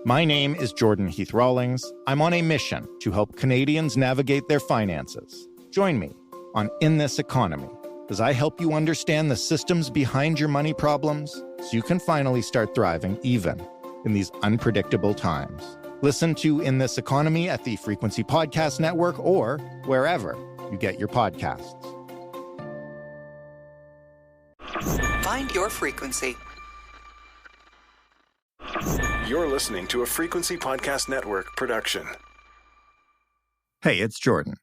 My name is Jordan Heath Rawlings. I'm on a mission to help Canadians navigate their finances. Join me on In This Economy as I help you understand the systems behind your money problems so you can finally start thriving even in these unpredictable times. Listen to In This Economy at the Frequency Podcast Network or wherever you get your podcasts. Find your frequency. You're listening to a Frequency Podcast Network production. Hey, it's Jordan.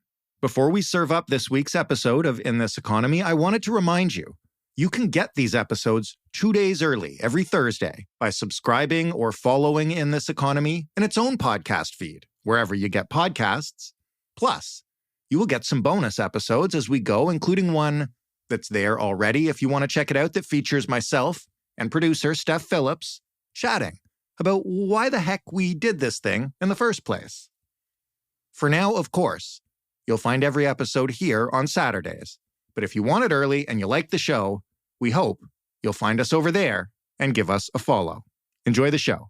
Before we serve up this week's episode of In This Economy, I wanted to remind you, you can get these episodes 2 days early every Thursday by subscribing or following In This Economy in its own podcast feed, wherever you get podcasts. Plus, you will get some bonus episodes as we go, including one that's there already if you want to check it out, that features myself and producer Steph Phillips chatting about why the heck we did this thing in the first place. For now, of course, you'll find every episode here on Saturdays. But if you want it early and you like the show, we hope you'll find us over there and give us a follow. Enjoy the show.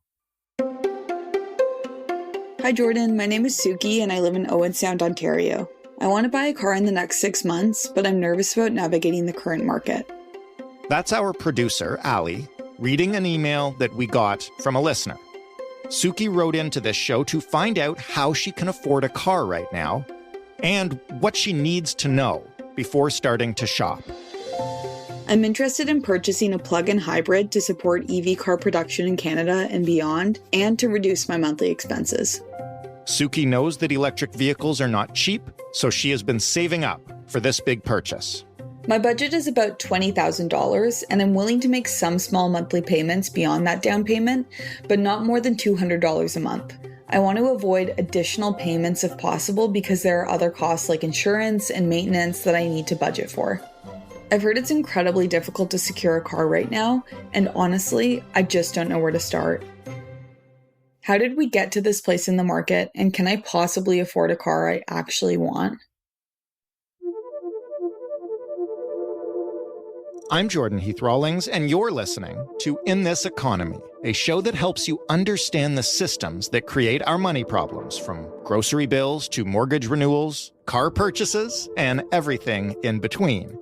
Hi, Jordan. My name is Suki, and I live in Owen Sound, Ontario. I want to buy a car in the next 6 months, but I'm nervous about navigating the current market. That's our producer, Ali, reading an email that we got from a listener. Suki wrote into this show to find out how she can afford a car right now and what she needs to know before starting to shop. I'm interested in purchasing a plug-in hybrid to support EV car production in Canada and beyond, and to reduce my monthly expenses. Suki knows that electric vehicles are not cheap, so she has been saving up for this big purchase. My budget is about $20,000, and I'm willing to make some small monthly payments beyond that down payment, but not more than $200 a month. I want to avoid additional payments if possible because there are other costs like insurance and maintenance that I need to budget for. I've heard it's incredibly difficult to secure a car right now, and honestly, I just don't know where to start. How did we get to this place in the market, and can I possibly afford a car I actually want? I'm Jordan Heath Rawlings, and you're listening to In This Economy, a show that helps you understand the systems that create our money problems, from grocery bills to mortgage renewals, car purchases, and everything in between.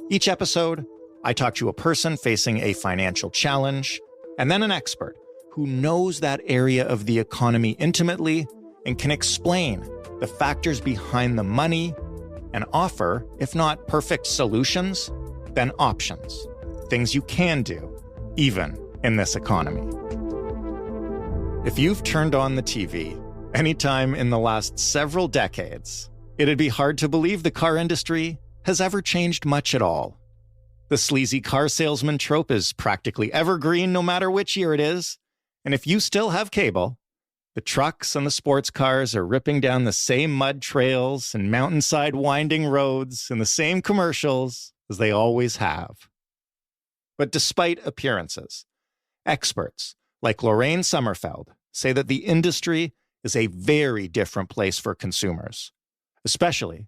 Each episode, I talk to a person facing a financial challenge, and then an expert who knows that area of the economy intimately and can explain the factors behind the money and offer, if not perfect solutions, then options, things you can do, even in this economy. If you've turned on the TV anytime in the last several decades, it'd be hard to believe the car industry has ever changed much at all. The sleazy car salesman trope is practically evergreen no matter which year it is, and if you still have cable, the trucks and the sports cars are ripping down the same mud trails and mountainside winding roads and the same commercials as they always have. But despite appearances, experts like Lorraine Sommerfeld say that the industry is a very different place for consumers, especially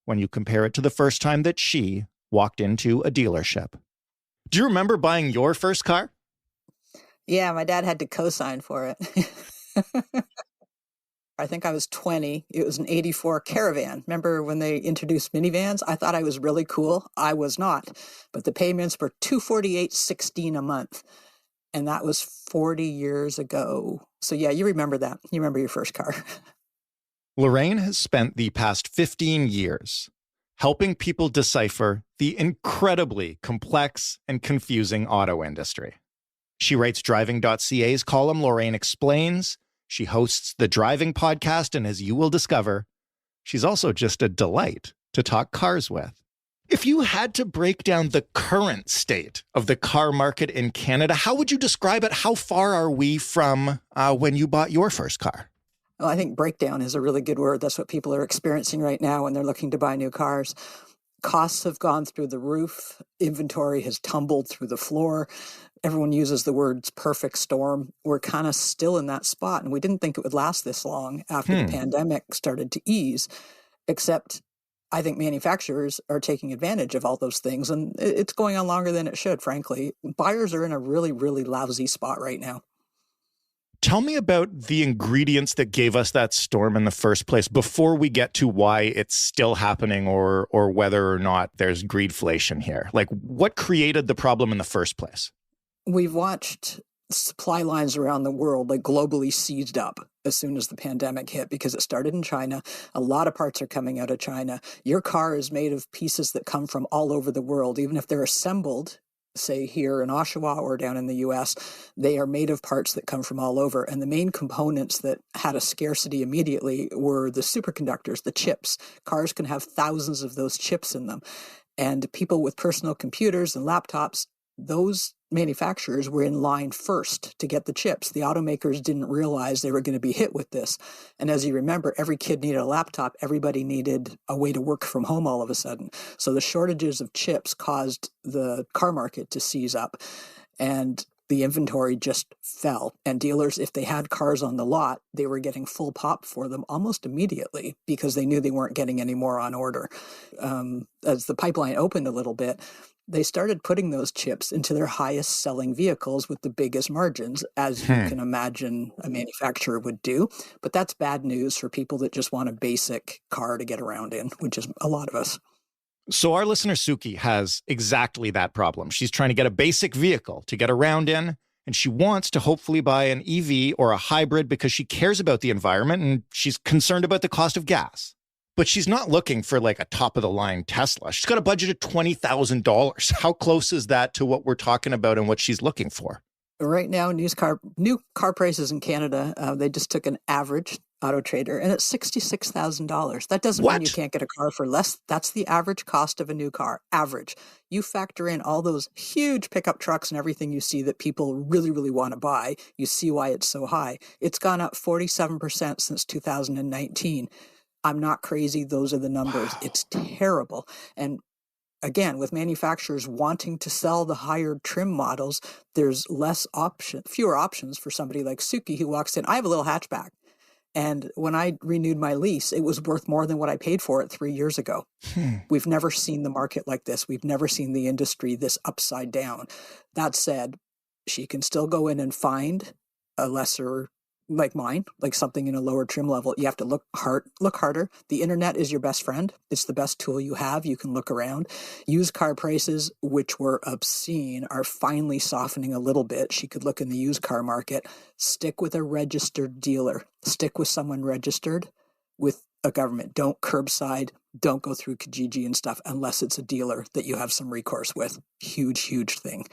when you compare it to the first time that she walked into a dealership. Do you remember buying your first car? Yeah, my dad had to co-sign for it. I think I was 20. It was an 84 Caravan. Remember when they introduced minivans? I thought I was really cool. I was not. But the payments were $248.16 a month. And that was 40 years ago. So yeah, you remember that. You remember your first car. Lorraine has spent the past 15 years helping people decipher the incredibly complex and confusing auto industry. She writes Driving.ca's column, Lorraine Explains. She hosts the Driving Podcast, and as you will discover, she's also just a delight to talk cars with. If you had to break down the current state of the car market in Canada, how would you describe it? How far are we from when you bought your first car? Well, I think breakdown is a really good word. That's what people are experiencing right now when they're looking to buy new cars. Costs have gone through the roof. Inventory has tumbled through the floor. Everyone uses the words perfect storm. We're kind of still in that spot, and we didn't think it would last this long after the pandemic started to ease, except I think manufacturers are taking advantage of all those things, and it's going on longer than it should, frankly. Buyers are in a really, really lousy spot right now. Tell me about the ingredients that gave us that storm in the first place before we get to why it's still happening or whether or not there's greedflation here. Like, what created the problem in the first place? We've watched supply lines around the world like globally seized up as soon as the pandemic hit because it started in China. A lot of parts are coming out of China. Your car is made of pieces that come from all over the world, even if they're assembled, say here in Oshawa or down in the US, they are made of parts that come from all over. And the main components that had a scarcity immediately were the superconductors, the chips. Cars can have thousands of those chips in them. And people with personal computers and laptops, those manufacturers were in line first to get the chips. The automakers didn't realize they were going to be hit with this. And as you remember, every kid needed a laptop. Everybody needed a way to work from home all of a sudden. So the shortages of chips caused the car market to seize up. And the inventory just fell. And dealers, if they had cars on the lot, they were getting full pop for them almost immediately because they knew they weren't getting any more on order. As the pipeline opened a little bit, they started putting those chips into their highest selling vehicles with the biggest margins, as you can imagine a manufacturer would do. But that's bad news for people that just want a basic car to get around in, which is a lot of us. So our listener, Suki, has exactly that problem. She's trying to get a basic vehicle to get around in, and she wants to hopefully buy an EV or a hybrid because she cares about the environment and she's concerned about the cost of gas. But she's not looking for like a top-of-the-line Tesla. She's got a budget of $20,000. How close is that to what we're talking about and what she's looking for? Right now, new car prices in Canada, they just took an average Auto Trader, and it's $66,000. That doesn't mean you can't get a car for less. That's the average cost of a new car. Average. You factor in all those huge pickup trucks and everything you see that people really, really want to buy. You see why it's so high. It's gone up 47% since 2019. I'm not crazy. Those are the numbers. Wow. It's terrible. And again, with manufacturers wanting to sell the higher trim models, there's fewer options for somebody like Suki who walks in. I have a little hatchback. And when I renewed my lease, it was worth more than what I paid for it 3 years ago. We've never seen the market like this. We've never seen the industry this upside down. That said, she can still go in and find a lesser like mine, like something in a lower trim level. You have to look harder. The internet is your best friend. It's the best tool you have. You can look around. Used car prices, which were obscene, are finally softening a little bit. She could look in the used car market. Stick with a registered dealer. Stick with someone registered with a government. Don't curbside. Don't go through Kijiji and stuff unless it's a dealer that you have some recourse with. Huge, huge thing.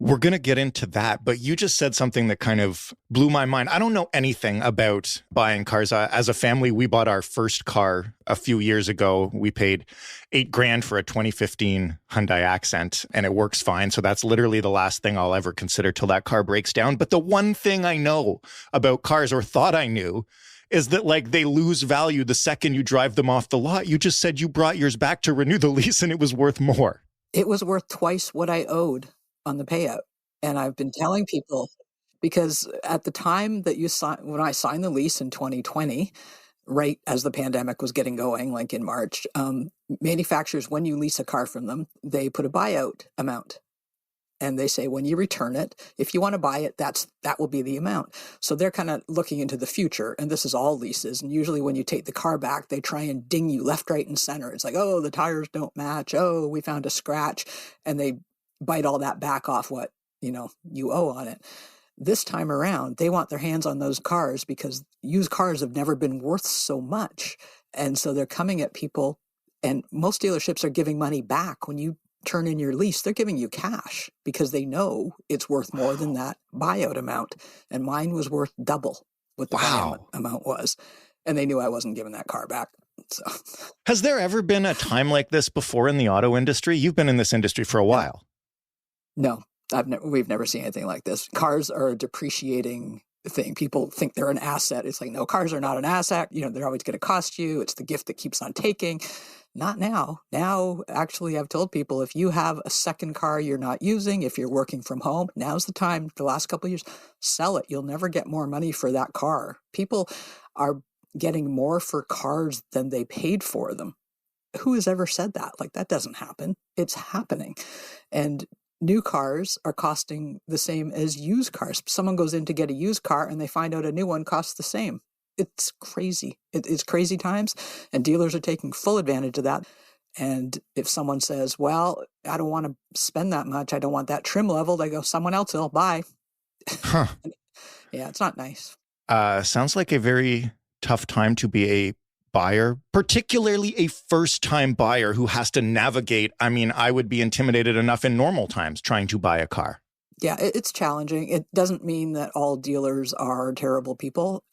We're going to get into that, but you just said something that kind of blew my mind. I don't know anything about buying cars. As a family, we bought our first car a few years ago. We paid $8,000 for a 2015 Hyundai Accent, and it works fine. So that's literally the last thing I'll ever consider till that car breaks down. But the one thing I know about cars, or thought I knew, is that like they lose value the second you drive them off the lot. You just said you brought yours back to renew the lease and it was worth more. It was worth twice what I owed on the payout. And I've been telling people, because at the time that when I signed the lease in 2020, right as the pandemic was getting going, like in March, manufacturers, when you lease a car from them, they put a buyout amount. And they say, when you return it, if you want to buy it, that will be the amount. So they're kind of looking into the future. And this is all leases. And usually when you take the car back, they try and ding you left, right, and center. It's like, oh, the tires don't match. Oh, we found a scratch. And they bite all that back off what, you owe on it. This time around, they want their hands on those cars because used cars have never been worth so much. And so they're coming at people, and most dealerships are giving money back. When you turn in your lease, they're giving you cash because they know it's worth more than that buyout amount. And mine was worth double what the buyout amount was. And they knew I wasn't giving that car back. So, has there ever been a time like this before in the auto industry? You've been in this industry for a while. No, we've never seen anything like this. Cars are a depreciating thing. People think they're an asset. It's like, no, cars are not an asset. They're always going to cost you. It's the gift that keeps on taking. Not now. Now, actually, I've told people, if you have a second car you're not using, if you're working from home, now's the time. The last couple of years, sell it. You'll never get more money for that car. People are getting more for cars than they paid for them. Who has ever said that? Like, that doesn't happen. It's happening. And new cars are costing the same as used cars. Someone goes in to get a used car and they find out a new one costs the same. It's crazy. It's crazy times, and dealers are taking full advantage of that. And if someone says, well, I don't want to spend that much, I don't want that trim level, they go, someone else will buy. Huh. Yeah, it's not nice. Sounds like a very tough time to be a buyer, particularly a first-time buyer who has to navigate. I mean, I would be intimidated enough in normal times trying to buy a car. Yeah, it's challenging. It doesn't mean that all dealers are terrible people.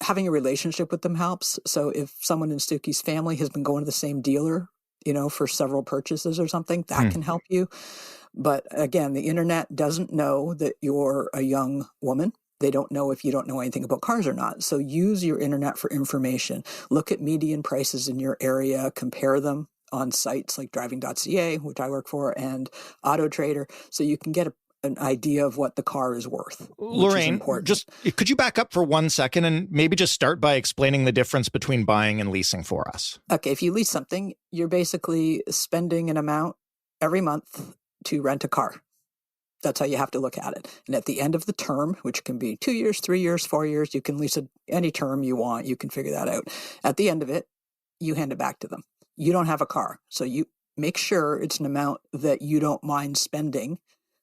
Having a relationship with them helps. So if someone in Suki's family has been going to the same dealer, for several purchases or something, that can help you. But again, the internet doesn't know that you're a young woman. They don't know if you don't know anything about cars or not. So use your internet for information. Look at median prices in your area, compare them on sites like driving.ca, which I work for, and Auto Trader, so you can get an idea of what the car is worth. Lorraine, could you back up for 1 second and maybe just start by explaining the difference between buying and leasing for us? Okay, if you lease something, you're basically spending an amount every month to rent a car. That's how you have to look at it. And at the end of the term, which can be 2 years, 3 years, 4 years, you can lease it any term you want. You can figure that out. At the end of it, you hand it back to them. You don't have a car. So you make sure it's an amount that you don't mind spending.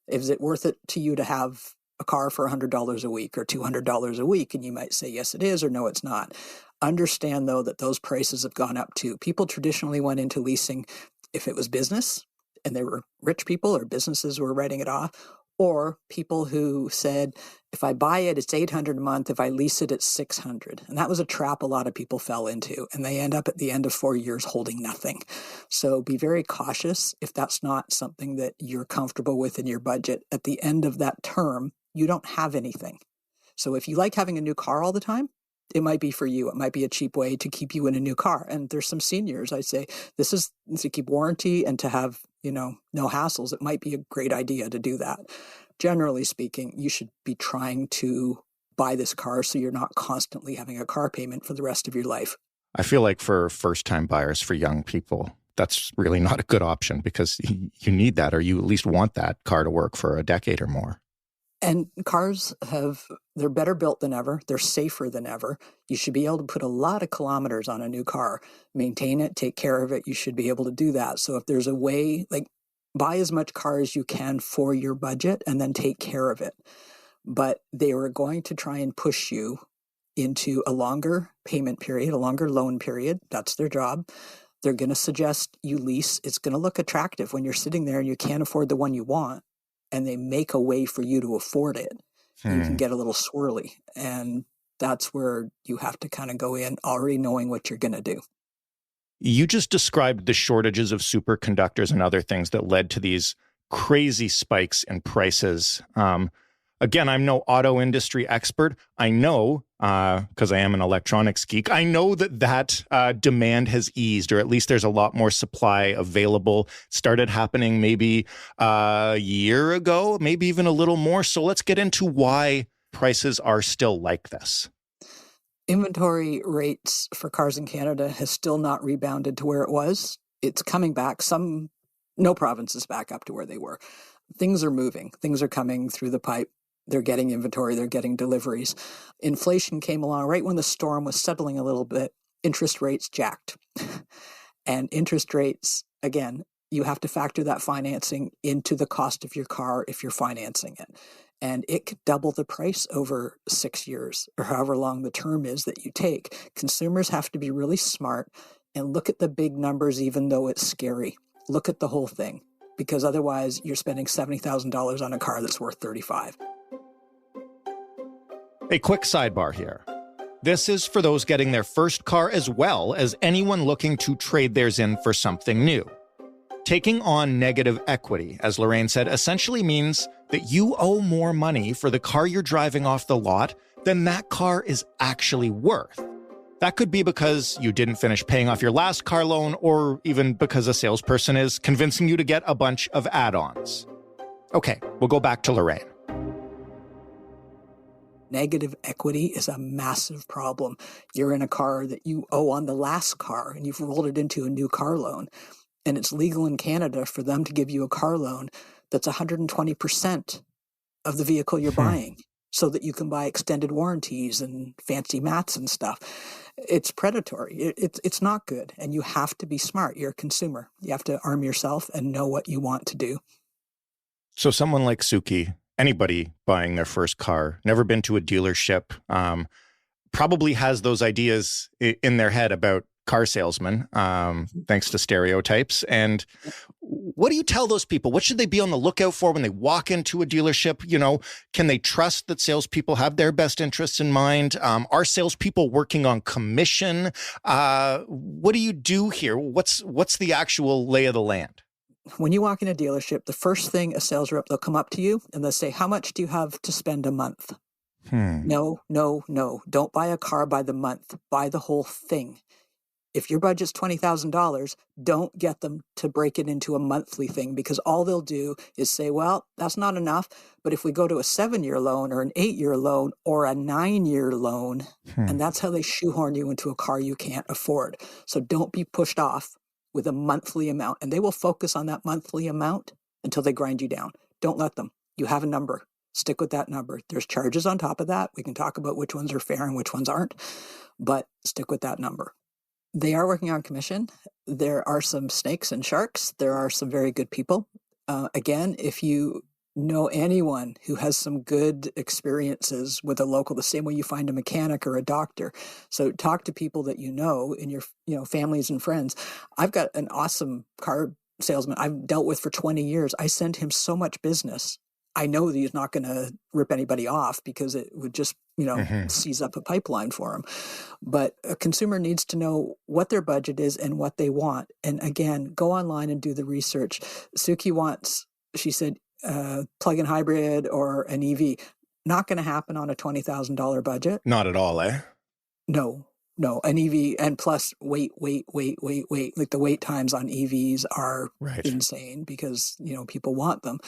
Is it worth it to you to have a car for $100 a week or $200 a week? And you might say, yes, it is, or no, it's not. Understand, though, that those prices have gone up too. People traditionally went into leasing if it was business and they were rich people or businesses were writing it off, or people who said, if I buy it, it's $800 a month. If I lease it, it's $600. And that was a trap a lot of people fell into. And they end up at the end of 4 years holding nothing. So be very cautious if that's not something that you're comfortable with in your budget. At the end of that term, you don't have anything. So if you like having a new car all the time, it might be for you. It might be a cheap way to keep you in a new car. And there's some seniors, I say, this is to keep warranty and to have, no hassles. It might be a great idea to do that. Generally speaking, you should be trying to buy this car so you're not constantly having a car payment for the rest of your life. I feel like for first-time buyers, for young people, that's really not a good option because you need that, or you at least want that car to work for a decade or more. And cars they're better built than ever. They're safer than ever. You should be able to put a lot of kilometers on a new car, maintain it, take care of it. You should be able to do that. So if there's a way, buy as much car as you can for your budget and then take care of it. But they were going to try and push you into a longer payment period, a longer loan period. That's their job. They're going to suggest you lease. It's going to look attractive when you're sitting there and you can't afford the one you want. And they make a way for you to afford it. You can get a little swirly. And that's where you have to kind of go in already knowing what you're going to do. You just described the shortages of superconductors and other things that led to these crazy spikes in prices. Again, I'm no auto industry expert. I know, because I am an electronics geek, I know that demand has eased, or at least there's a lot more supply available. Started happening maybe a year ago, maybe even a little more. So let's get into why prices are still like this. Inventory rates for cars in Canada has still not rebounded to where it was. It's coming back. No province is back up to where they were. Things are moving. Things are coming through the pipe. They're getting inventory. They're getting deliveries. Inflation came along right when the storm was settling a little bit. Interest rates jacked. And interest rates, again, you have to factor that financing into the cost of your car if you're financing it. And it could double the price over 6 years or however long the term is that you take. Consumers have to be really smart and look at the big numbers, even though it's scary. Look at the whole thing, because otherwise you're spending $70,000 on a car that's worth $35,000. A quick sidebar here. This is for those getting their first car as well as anyone looking to trade theirs in for something new. Taking on negative equity, as Lorraine said, essentially means that you owe more money for the car you're driving off the lot than that car is actually worth. That could be because you didn't finish paying off your last car loan, or even because a salesperson is convincing you to get a bunch of add-ons. Okay, we'll go back to Lorraine. Negative equity is a massive problem. You're in a car that you owe on the last car, and you've rolled it into a new car loan. And it's legal in Canada for them to give you a car loan that's 120% of the vehicle you're buying, so that you can buy extended warranties and fancy mats and stuff. It's predatory. It's not good. And you have to be smart. You're a consumer. You have to arm yourself and know what you want to do. So someone like Suki, anybody buying their first car, never been to a dealership, probably has those ideas in their head about car salesmen, thanks to stereotypes. And what do you tell those people? What should they be on the lookout for when they walk into a dealership? You know, can they trust that salespeople have their best interests in mind? Are salespeople working on commission? What do you do here? What's the actual lay of the land? When you walk in a dealership, the first thing a sales rep, they'll come up to you and they'll say, how much do you have to spend a month? No. Don't buy a car by the month. Buy the whole thing. If your budget's $20,000, don't get them to break it into a monthly thing, because all they'll do is say, well, that's not enough. But if we go to a 7-year loan or an 8-year loan or a 9-year loan, and that's how they shoehorn you into a car you can't afford. So don't be pushed off with a monthly amount, and they will focus on that monthly amount until they grind you down. Don't let them. You have a number. Stick with that number. There's charges on top of that. We can talk about which ones are fair and which ones aren't, but stick with that number. They are working on commission. There are some snakes and sharks. There are some very good people. Again, if you know anyone who has some good experiences with a local, the same way you find a mechanic or a doctor. So talk to people that you know in your families and friends. I've got an awesome car salesman I've dealt with for 20 years. I send him so much business. I know that he's not going to rip anybody off, because it would just, seize up a pipeline for him. But a consumer needs to know what their budget is and what they want. And again, go online and do the research. Suki wants, she said, plug-in hybrid or an EV. Not going to happen on a $20,000 budget. Not at all, eh? No, an EV, and plus wait. Like the wait times on EVs are insane, because, people want them.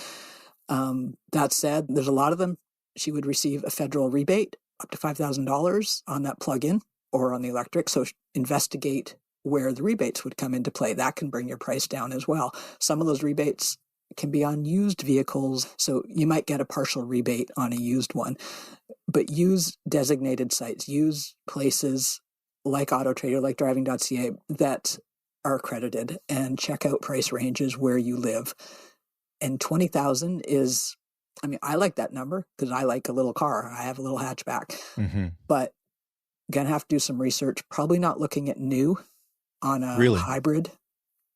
That said, there's a lot of them. She would receive a federal rebate up to $5,000 on that plug-in or on the electric. So investigate where the rebates would come into play. That can bring your price down as well. Some of those rebates can be on used vehicles. So you might get a partial rebate on a used one, but use designated sites, use places like AutoTrader, like driving.ca that are accredited, and check out price ranges where you live. And 20,000 is, I like that number because I like a little car. I have a little hatchback, but going to have to do some research. Probably not looking at new on a hybrid.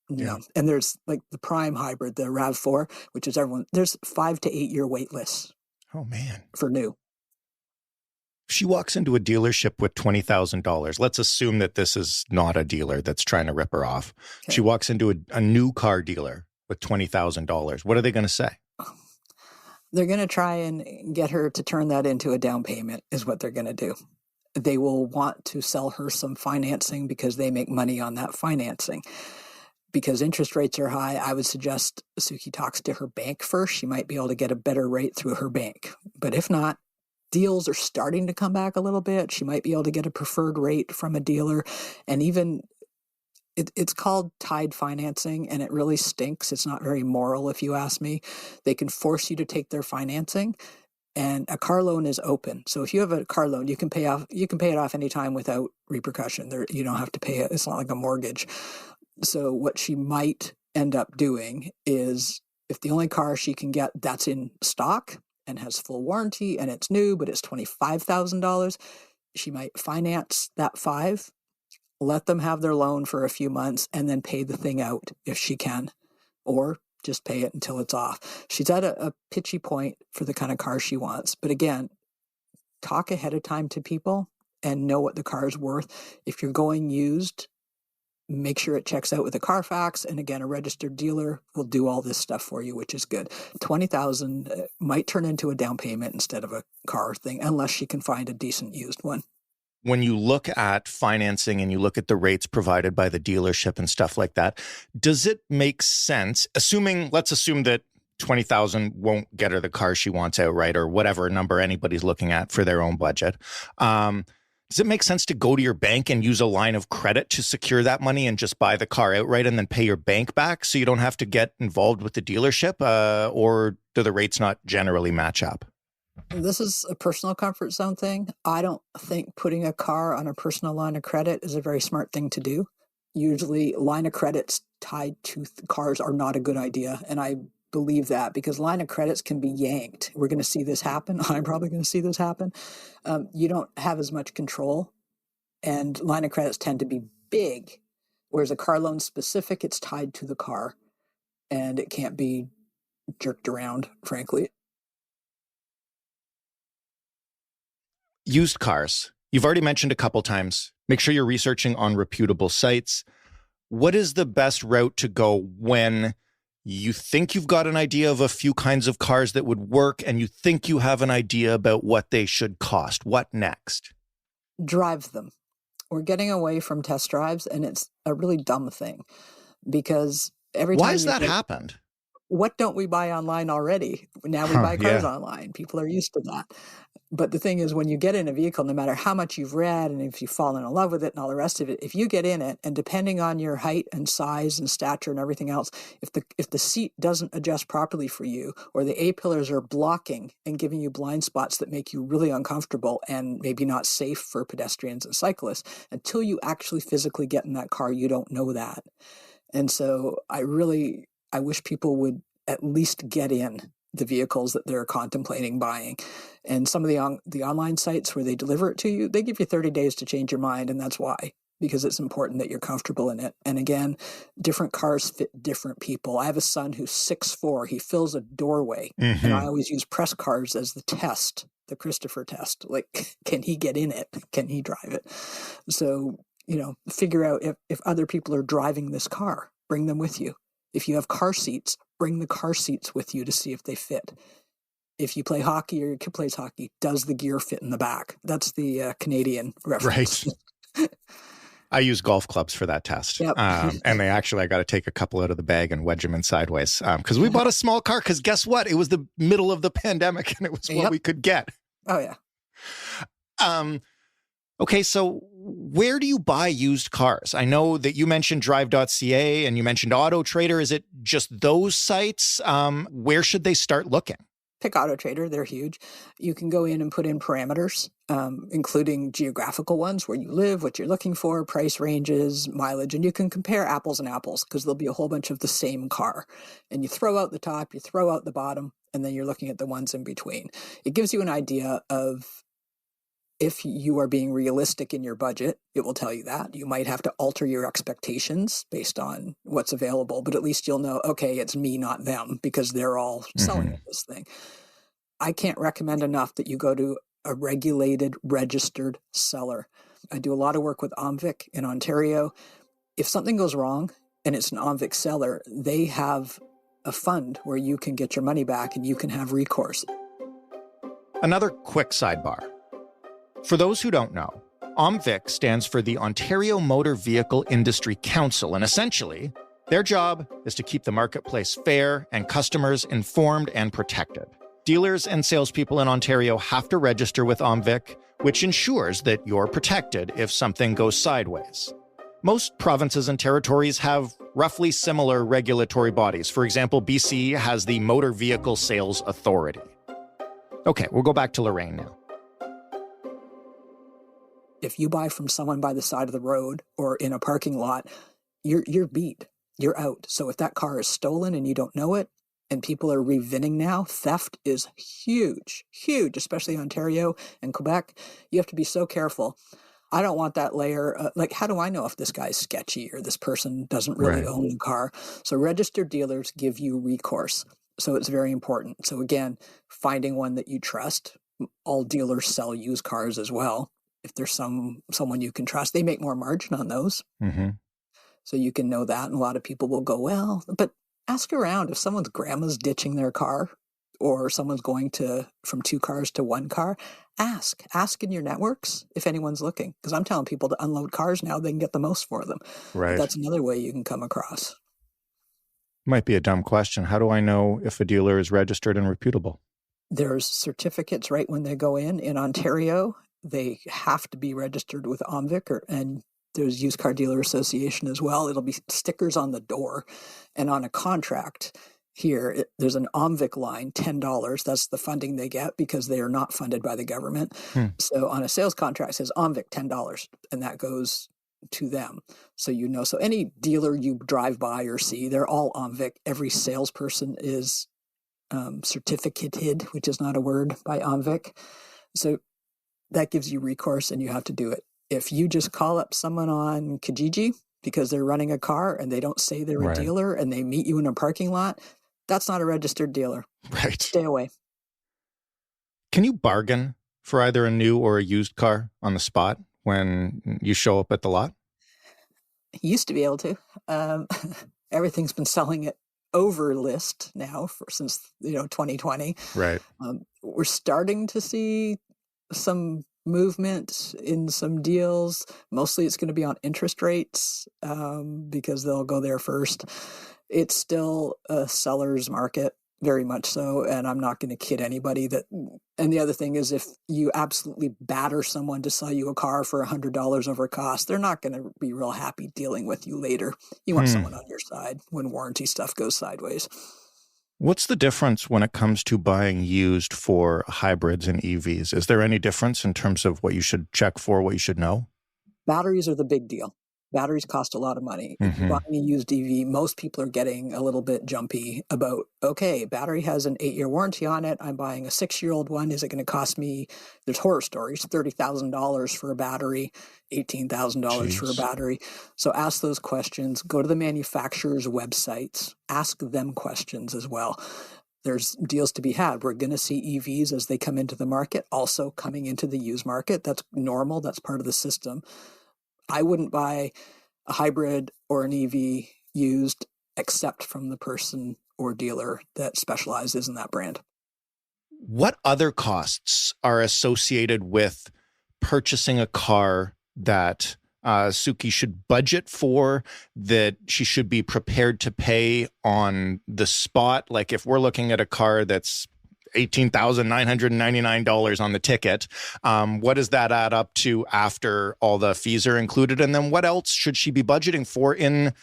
Yeah. And there's like the prime hybrid, the RAV4, which is there's 5 to 8 year wait lists. Oh man. For new. She walks into a dealership with $20,000. Let's assume that this is not a dealer that's trying to rip her off. Okay. She walks into a new car dealer with $20,000. What are they going to say? They're going to try and get her to turn that into a down payment is what they're going to do. They will want to sell her some financing because they make money on that financing. Because interest rates are high, I would suggest Suki talks to her bank first. She might be able to get a better rate through her bank. But if not, deals are starting to come back a little bit. She might be able to get a preferred rate from a dealer. And even it's called tied financing, and it really stinks. It's not very moral, if you ask me. They can force you to take their financing, and a car loan is open. So if you have a car loan, you can pay it off anytime without repercussion. You don't have to pay it. It's not like a mortgage. So what she might end up doing is, if the only car she can get that's in stock and has full warranty and it's new, but it's $25,000, she might finance that $5,000. Let them have their loan for a few months and then pay the thing out if she can, or just pay it until it's off. She's at a pitchy point for the kind of car she wants. But again, talk ahead of time to people and know what the car is worth. If you're going used, make sure it checks out with a Carfax. And again, a registered dealer will do all this stuff for you, which is good. $20,000 might turn into a down payment instead of a car thing, unless she can find a decent used one. When you look at financing and you look at the rates provided by the dealership and stuff like that, does it make sense, let's assume that $20,000 won't get her the car she wants outright, or whatever number anybody's looking at for their own budget. Does it make sense to go to your bank and use a line of credit to secure that money and just buy the car outright and then pay your bank back so you don't have to get involved with the dealership? Or do the rates not generally match up? This is a personal comfort zone thing. I don't think putting a car on a personal line of credit is a very smart thing to do. Usually line of credits tied to cars are not a good idea. And I believe that because line of credits can be yanked. We're going to see this happen. I'm probably going to see this happen. You don't have as much control, and line of credits tend to be big, whereas a car loan specific, it's tied to the car and it can't be jerked around, frankly. Used cars. You've already mentioned a couple times. Make sure you're researching on reputable sites. What is the best route to go when you think you've got an idea of a few kinds of cars that would work and you think you have an idea about what they should cost? What next? Drive them. We're getting away from test drives, and it's a really dumb thing because every time. Why has that happened? What don't we buy online already? Now we buy cars online. People are used to that. But the thing is, when you get in a vehicle, no matter how much you've read and if you've fallen in love with it and all the rest of it, if you get in it, and depending on your height and size and stature and everything else, if the seat doesn't adjust properly for you, or the A-pillars are blocking and giving you blind spots that make you really uncomfortable and maybe not safe for pedestrians and cyclists, until you actually physically get in that car, you don't know that. And so I wish people would at least get in the vehicles that they're contemplating buying. And some of the online sites where they deliver it to you, they give you 30 days to change your mind. And that's why, because it's important that you're comfortable in it. And again, different cars fit different people. I have a son who's 6'4". He fills a doorway. Mm-hmm. And I always use press cars as the test, the Christopher test. Like, can he get in it? Can he drive it? So, figure out if other people are driving this car, bring them with you. If you have car seats, bring the car seats with you to see if they fit. If you play hockey or your kid plays hockey, does the gear fit in the back? That's the Canadian reference. Right. I use golf clubs for that test. Yep. And I got to take a couple out of the bag and wedge them in sideways. Because we bought a small car because guess what? It was the middle of the pandemic and it was what we could get. Oh, yeah. Okay, so where do you buy used cars? I know that you mentioned drive.ca and you mentioned Auto Trader. Is it just those sites? Where should they start looking? Pick Auto Trader. They're huge. You can go in and put in parameters, including geographical ones, where you live, what you're looking for, price ranges, mileage, and you can compare apples and apples because there'll be a whole bunch of the same car. And you throw out the top, you throw out the bottom, and then you're looking at the ones in between. It gives you an idea of if you are being realistic in your budget. It will tell you that. You might have to alter your expectations based on what's available, but at least you'll know, okay, it's me, not them, because they're all selling this thing. I can't recommend enough that you go to a regulated, registered seller. I do a lot of work with OMVIC in Ontario. If something goes wrong and it's an OMVIC seller, they have a fund where you can get your money back and you can have recourse. Another quick sidebar. For those who don't know, OMVIC stands for the Ontario Motor Vehicle Industry Council, and essentially, their job is to keep the marketplace fair and customers informed and protected. Dealers and salespeople in Ontario have to register with OMVIC, which ensures that you're protected if something goes sideways. Most provinces and territories have roughly similar regulatory bodies. For example, BC has the Motor Vehicle Sales Authority. Okay, we'll go back to Lorraine now. If you buy from someone by the side of the road or in a parking lot, you're beat. You're out. So if that car is stolen and you don't know it, and people are revinning now, theft is huge, especially Ontario and Quebec. You have to be so careful. I don't want that layer. How do I know if this guy's sketchy or this person doesn't really own the car? So registered dealers give you recourse. So it's very important. So again, finding one that you trust. All dealers sell used cars as well. If there's someone you can trust, they make more margin on those. Mm-hmm. So you can know that. And a lot of people will go, well, but ask around. If someone's grandma's ditching their car or someone's going from 2 cars to 1 car, ask in your networks if anyone's looking. Because I'm telling people to unload cars now, they can get the most for them. Right. But that's another way you can come across. Might be a dumb question. How do I know if a dealer is registered and reputable? There's certificates right when they go in Ontario. they have to be registered with OMVIC, and there's Used Car Dealer Association as well. It'll be stickers on the door, and on a contract here, there's an OMVIC line, $10. That's the funding they get because they are not funded by the government. So on a sales contract, it says OMVIC $10, and that goes to them. So so any dealer you drive by or see, they're all OMVIC. Every salesperson is certificated, which is not a word, by OMVIC. So that gives you recourse, and you have to do it. If you just call up someone on Kijiji because they're running a car and they don't say they're a dealer and they meet you in a parking lot, that's not a registered dealer. Right. Stay away. Can you bargain for either a new or a used car on the spot when you show up at the lot? Used to be able to. Everything's been selling at over list now since 2020. Right. We're starting to see some movement in some deals. Mostly it's going to be on interest rates because they'll go there first. It's still a seller's market, very much so, and I'm not going to kid anybody that. And the other thing is, if you absolutely batter someone to sell you a car for $100 over cost, they're not going to be real happy dealing with you later. You want someone on your side when warranty stuff goes sideways. What's the difference when it comes to buying used for hybrids and EVs? Is there any difference in terms of what you should check for, what you should know? Batteries are the big deal. Batteries cost a lot of money. If you're buying a used EV, most people are getting a little bit jumpy about, okay, battery has an 8-year warranty on it. I'm buying a 6-year-old one. Is it going to cost me, there's horror stories, $30,000 for a battery, $18,000 for a battery. So ask those questions. Go to the manufacturer's websites. Ask them questions as well. There's deals to be had. We're going to see EVs as they come into the market, also coming into the used market. That's normal. That's part of the system. I wouldn't buy a hybrid or an EV used except from the person or dealer that specializes in that brand. What other costs are associated with purchasing a car that Suki should budget for, that she should be prepared to pay on the spot? Like if we're looking at a car that's $18,999 on the ticket. What does that add up to after all the fees are included? And then what else should she be budgeting for in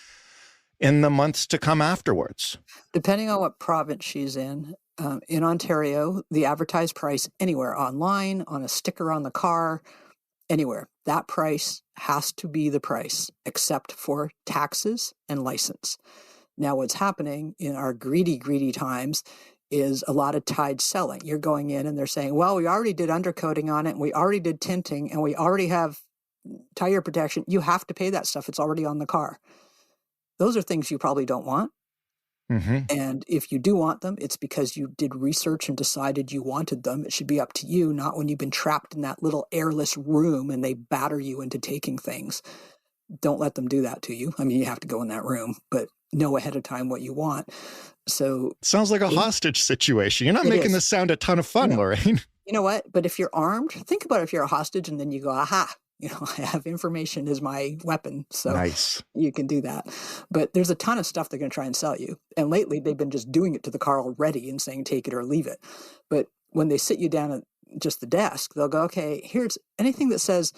the months to come afterwards? Depending on what province she's in Ontario, the advertised price anywhere online, on a sticker on the car, anywhere, that price has to be the price except for taxes and license. Now, what's happening in our greedy times is a lot of tide selling. You're going in and they're saying, well, we already did undercoating on it, and we already did tinting, and we already have tire protection. You have to pay that stuff. It's already on the car. Those are things you probably don't want. And if you do want them, it's because you did research and decided you wanted them. It should be up to you, not when you've been trapped in that little airless room and they batter you into taking things. Don't let them do that to you. I mean, you have to go in that room, but know ahead of time what you want. So sounds like a hostage situation. You're not making this sound a ton of fun, Lorraine. You know what? But if you're armed, think about if you're a hostage and then you go, aha, I have information as my weapon. So nice. You can do that. But there's a ton of stuff they're going to try and sell you. And lately they've been just doing it to the car already and saying, take it or leave it. But when they sit you down at just the desk, they'll go, okay, here's anything that says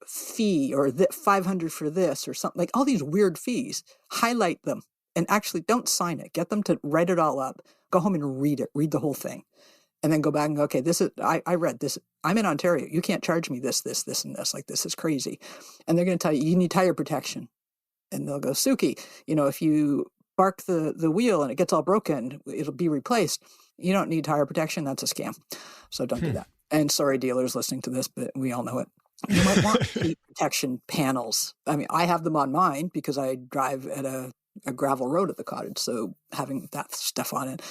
fee or $500 for this or something, like all these weird fees, highlight them and actually don't sign it. Get them to write it all up, go home and read the whole thing. And then go back and go, okay, I read this. I'm in Ontario. You can't charge me this, and this. Like, this is crazy. And they're going to tell you need tire protection. And they'll go, Suki, if you bark the wheel and it gets all broken, it'll be replaced. You don't need tire protection. That's a scam. So don't do that. And sorry, dealers listening to this, but we all know it. You might want heat protection panels. I mean, I have them on mine because I drive at a gravel road at the cottage. So having that stuff on it.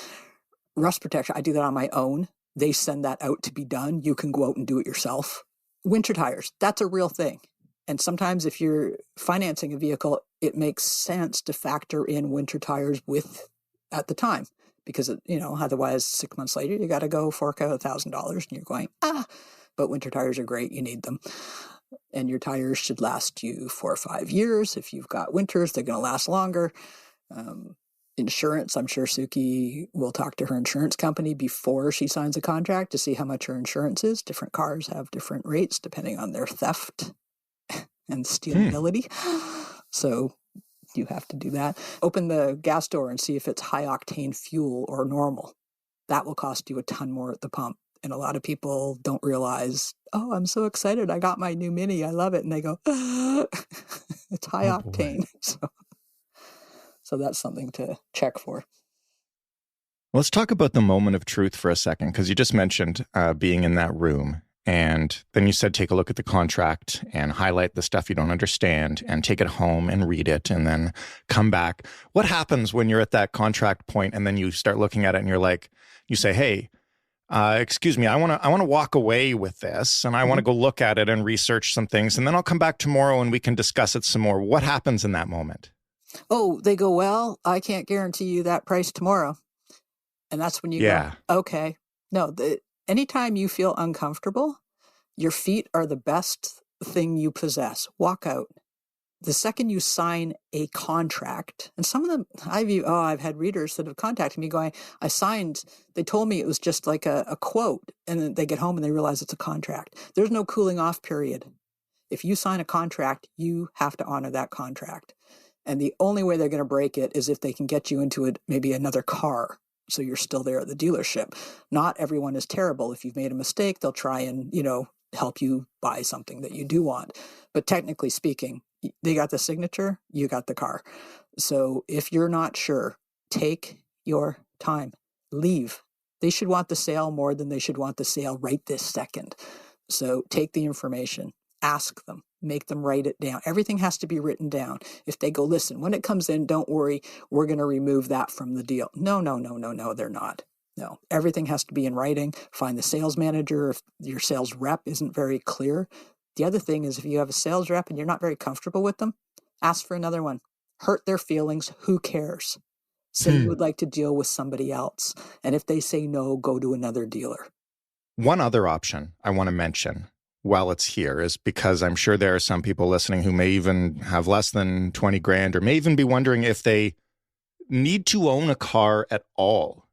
Rust protection, I do that on my own. They send that out to be done. You can go out and do it yourself. Winter tires, that's a real thing. And sometimes if you're financing a vehicle, it makes sense to factor in winter tires at the time. Because, otherwise 6 months later, you got to go fork out $1,000 and you're going, but winter tires are great. You need them. And your tires should last you 4 or 5 years. If you've got winters, they're going to last longer. Insurance, I'm sure Suki will talk to her insurance company before she signs a contract to see how much her insurance is. Different cars have different rates depending on their theft and stealability. So you have to do that. Open the gas door and see if it's high octane fuel or normal. That will cost you a ton more at the pump. And a lot of people don't realize, oh, I'm so excited. I got my new Mini. I love it. And they go, it's high octane. So that's something to check for. Let's talk about the moment of truth for a second, because you just mentioned being in that room. And then you said, take a look at the contract and highlight the stuff you don't understand and take it home and read it and then come back. What happens when you're at that contract point and then you start looking at it and you're like, you say, hey, excuse me, I want to walk away with this and I want to go look at it and research some things. And then I'll come back tomorrow and we can discuss it some more. What happens in that moment? Oh, they go, well, I can't guarantee you that price tomorrow. And that's when you go, okay. No, anytime you feel uncomfortable, your feet are the best thing you possess. Walk out. The second you sign a contract, and some of them, I've had readers that have contacted me going, I signed, they told me it was just like a quote, and then they get home and they realize it's a contract. There's no cooling off period. If you sign a contract, you have to honor that contract. And the only way they're going to break it is if they can get you into maybe another car. So you're still there at the dealership. Not everyone is terrible. If you've made a mistake, they'll try and, help you buy something that you do want. But technically speaking, they got the signature, you got the car. So if you're not sure, take your time. Leave. They should want the sale more than they should want the sale right this second. So take the information. Ask them. Make them write it down. Everything has to be written down. If they go, listen, when it comes in, don't worry, we're going to remove that from the deal. No, they're not. No, everything has to be in writing. Find the sales manager if your sales rep isn't very clear. The other thing is if you have a sales rep and you're not very comfortable with them, ask for another one. Hurt their feelings. Who cares? Say you would like to deal with somebody else. And if they say no, go to another dealer. One other option I want to mention while it's here is because I'm sure there are some people listening who may even have less than 20 grand or may even be wondering if they need to own a car at all.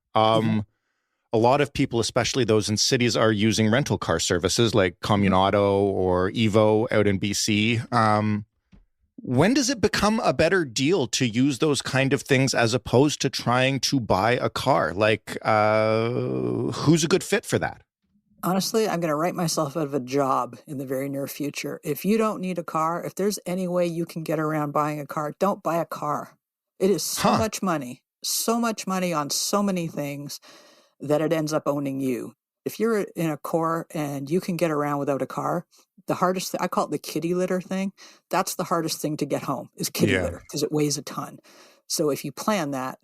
A lot of people, especially those in cities, are using rental car services like Communauto or Evo out in BC. When does it become a better deal to use those kind of things as opposed to trying to buy a car? Like, who's a good fit for that? Honestly, I'm going to write myself out of a job in the very near future. If you don't need a car, if there's any way you can get around buying a car, don't buy a car. It is so much money on so many things that it ends up owning you. If you're in a core and you can get around without a car, the hardest thing, I call it the kitty litter thing. That's the hardest thing to get home is kitty litter because it weighs a ton. So if you plan that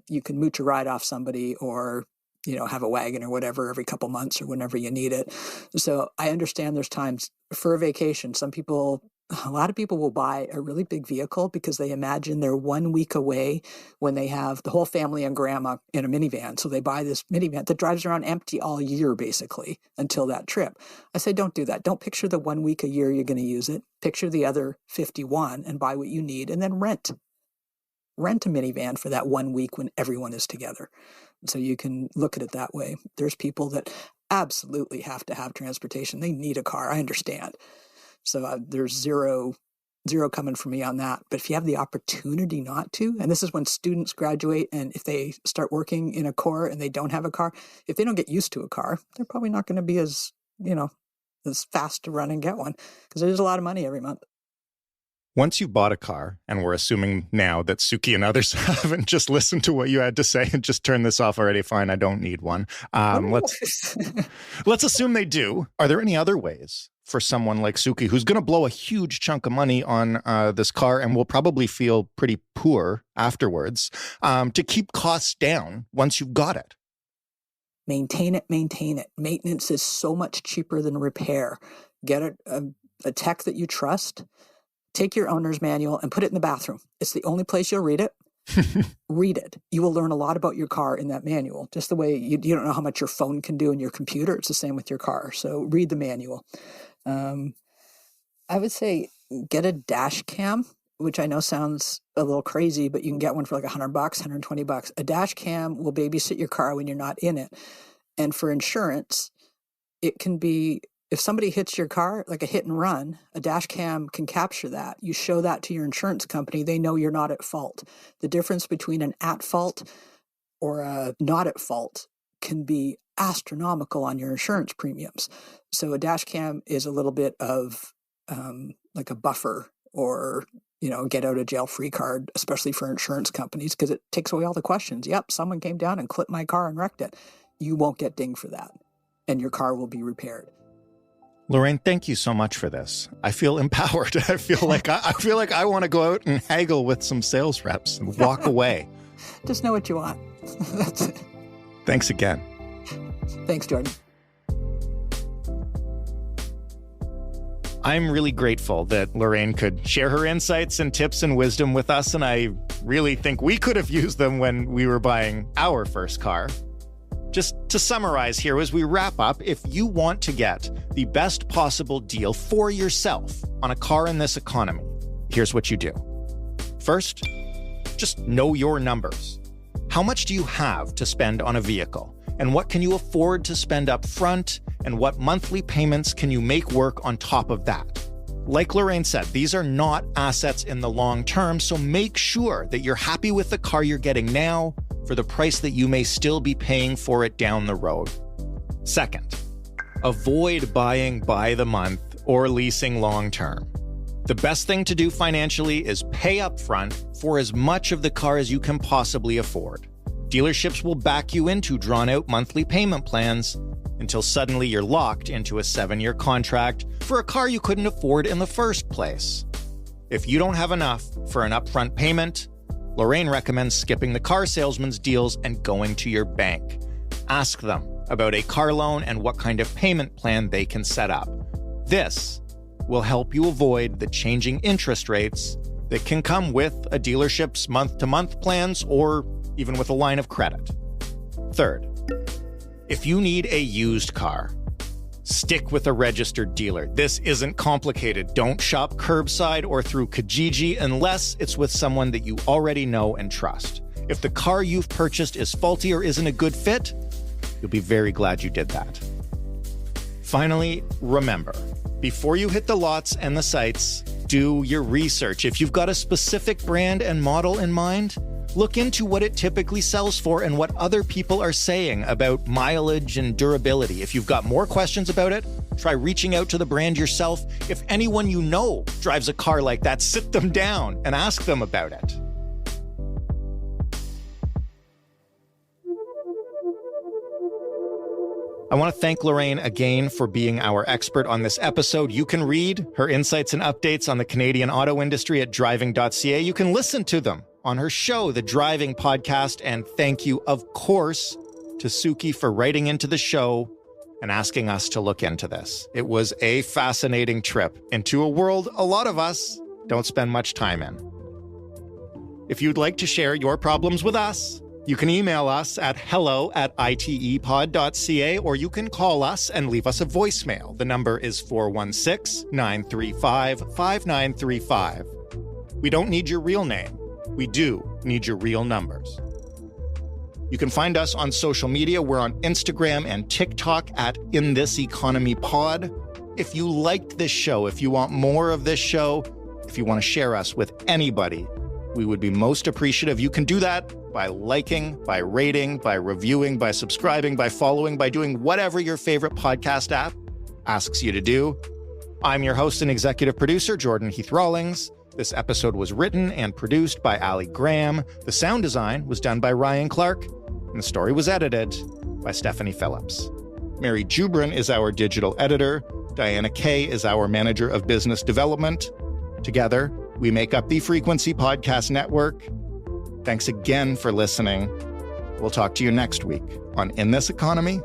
you can mooch a ride off somebody or have a wagon or whatever every couple months or whenever you need it. So I understand there's times for a vacation, a lot of people will buy a really big vehicle because they imagine they're 1 week away when they have the whole family and grandma in a minivan. So they buy this minivan that drives around empty all year, basically, until that trip. I say, don't do that. Don't picture the 1 week a year you're going to use it. Picture the other 51 and buy what you need and then rent a minivan for that 1 week when everyone is together. So you can look at it that way. There's people that absolutely have to have transportation. They need a car. I understand. So there's zero coming from me on that. But if you have the opportunity not to, and this is when students graduate and if they start working in a core and they don't have a car, if they don't get used to a car, they're probably not going to be as fast to run and get one because there's a lot of money every month. Once you bought a car, and we're assuming now that Suki and others haven't just listened to what you had to say and just turned this off already, fine, I don't need one. Let's assume they do. Are there any other ways for someone like Suki, who's going to blow a huge chunk of money on this car and will probably feel pretty poor afterwards, to keep costs down once you've got it? Maintain it. Maintenance is so much cheaper than repair. Get a tech that you trust. Take your owner's manual and put it in the bathroom. It's the only place you'll read it. Read it. You will learn a lot about your car in that manual. Just the way you don't know how much your phone can do in your computer. It's the same with your car. So read the manual. I would say get a dash cam which I know sounds a little crazy, but you can get one for like $100, $120. A dash cam will babysit your car when you're not in it. And for insurance, it can be, if somebody hits your car, like a hit and run, a dash cam can capture that. You show that to your insurance company, they know you're not at fault. The difference between an at fault or a not at fault can be astronomical on your insurance premiums. So a dash cam is a little bit of like a buffer, or get out of jail free card, especially for insurance companies, because it takes away all the questions. Yep, someone came down and clipped my car and wrecked it. You won't get dinged for that, and your car will be repaired. Lorraine, thank you so much for this. I feel empowered. I feel like I want to go out and haggle with some sales reps and walk away. Just know what you want. That's it. Thanks again. Thanks, Jordan. I'm really grateful that Lorraine could share her insights and tips and wisdom with us, and I really think we could have used them when we were buying our first car. Just to summarize here as we wrap up, if you want to get the best possible deal for yourself on a car in this economy, here's what you do. First, just know your numbers. How much do you have to spend on a vehicle? And what can you afford to spend up front? And what monthly payments can you make work on top of that? Like Lorraine said, these are not assets in the long term, so make sure that you're happy with the car you're getting now for the price that you may still be paying for it down the road. Second, avoid buying by the month or leasing long term. The best thing to do financially is pay up front for as much of the car as you can possibly afford. Dealerships will back you into drawn-out monthly payment plans until suddenly you're locked into a 7-year contract for a car you couldn't afford in the first place. If you don't have enough for an upfront payment, Lorraine recommends skipping the car salesman's deals and going to your bank. Ask them about a car loan and what kind of payment plan they can set up. This will help you avoid the changing interest rates that can come with a dealership's month-to-month plans or even with a line of credit. Third, if you need a used car, stick with a registered dealer. This isn't complicated. Don't shop curbside or through Kijiji unless it's with someone that you already know and trust. If the car you've purchased is faulty or isn't a good fit, you'll be very glad you did that. Finally, remember, before you hit the lots and the sites, do your research. If you've got a specific brand and model in mind, look into what it typically sells for and what other people are saying about mileage and durability. If you've got more questions about it, try reaching out to the brand yourself. If anyone you know drives a car like that, sit them down and ask them about it. I want to thank Lorraine again for being our expert on this episode. You can read her insights and updates on the Canadian auto industry at driving.ca. You can listen to them on her show, The Driving Podcast. And thank you, of course, to Suki for writing into the show and asking us to look into this. It was a fascinating trip into a world a lot of us don't spend much time in. If you'd like to share your problems with us, you can email us at hello@itepod.ca, or you can call us and leave us a voicemail. The number is 416-935-5935. We don't need your real name. We do need your real numbers. You can find us on social media. We're on Instagram and TikTok at InThisEconomyPod. If you liked this show, if you want more of this show, if you want to share us with anybody, we would be most appreciative. You can do that by liking, by rating, by reviewing, by subscribing, by following, by doing whatever your favorite podcast app asks you to do. I'm your host and executive producer, Jordan Heath Rawlings. This episode was written and produced by Ali Graham. The sound design was done by Ryan Clark, and the story was edited by Stephanie Phillips. Mary Jubrin is our digital editor. Diana Kay is our manager of business development. Together, we make up the Frequency Podcast Network. Thanks again for listening. We'll talk to you next week on In This Economy,